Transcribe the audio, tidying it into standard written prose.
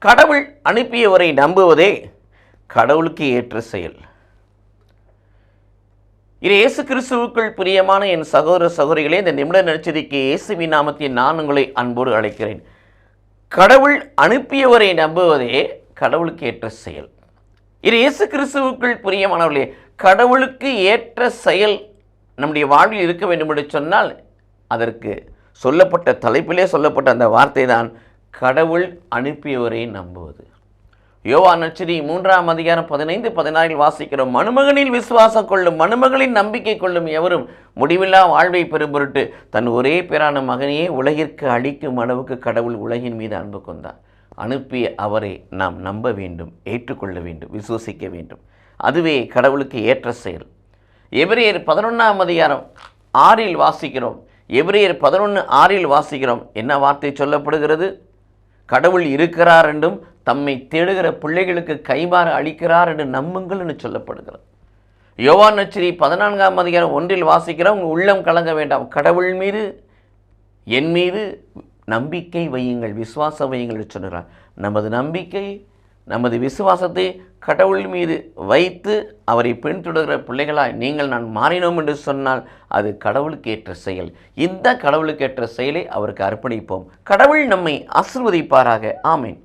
கடவுள் அனுப்பியவரை நம்புவதே கடவுளுக்கு ஏற்ற செயல். இது இயேசு கிறிஸ்துவுக்குள் பிரியமான என் சகோதர சகோதரிகளே, இந்த நிமிட நற்செய்திக்கு இயேசுவின் நாமத்தில் நான் உங்களை அன்போடு அழைக்கிறேன். கடவுள் அனுப்பியவரை நம்புவதே கடவுளுக்கு ஏற்ற செயல். இது இயேசு கிறிஸ்துவுக்குள் பிரியமானவர்களே, கடவுளுக்கு ஏற்ற செயல் நம்முடைய வாழ்வில் இருக்க வேண்டும் என்று சொன்னால் அதற்கு சொல்லப்பட்ட தலைப்பிலே சொல்லப்பட்ட அந்த வார்த்தை தான் கடவுள் அனுப்பியவரை நம்புவது. யோவான் நற்செய்தி 3:15-16 வாசிக்கிறோம். மணுமகனில் விசுவாசம் கொள்ளும், மணுமகளின் நம்பிக்கை கொள்ளும் எவரும் முடிவில்லா வாழ்வை பெறும் பொருட்டு தன் ஒரே பேரான மகனையே உலகிற்கு அளிக்கும் அளவுக்கு கடவுள் உலகின் மீது அன்பு கொண்டார். அனுப்பிய அவரை நாம் நம்ப வேண்டும், ஏற்றுக்கொள்ள வேண்டும், விசுவசிக்க வேண்டும். அதுவே கடவுளுக்கு ஏற்ற செயல். எபிரேயர் 11:6 வாசிக்கிறோம். எபிரேயர் 11:6 வாசிக்கிறோம். என்ன வார்த்தை சொல்லப்படுகிறது? கடவுள் இருக்கிறார் என்றும் தம்மை தேடுகிற பிள்ளைகளுக்கு கைமாறு அளிக்கிறார் என்று நம்புங்கள் என்று சொல்லப்படுகிறது. யோவான் நற்செய்தி 14:1 வாசிக்கிறோம். உங்கள் உள்ளம் கலங்க வேண்டாம், கடவுள் மீது என் மீது நம்பிக்கை வையுங்கள், விசுவாசம் வையுங்கள் என்று சொல்கிறார். நமது நம்பிக்கை, நமது விசுவாசத்தை கடவுள் மீது வைத்து அவரை பின்தொடர்கிற பிள்ளைகளாய் நீங்கள் நான் மாறினோம் என்று சொன்னால் அது கடவுளுக்கு ஏற்ற செயல். இந்த கடவுளுக்கு ஏற்ற செயலை அவருக்கு அர்ப்பணிப்போம். கடவுள் நம்மை ஆசீர்வதிப்பாராக. ஆமென்.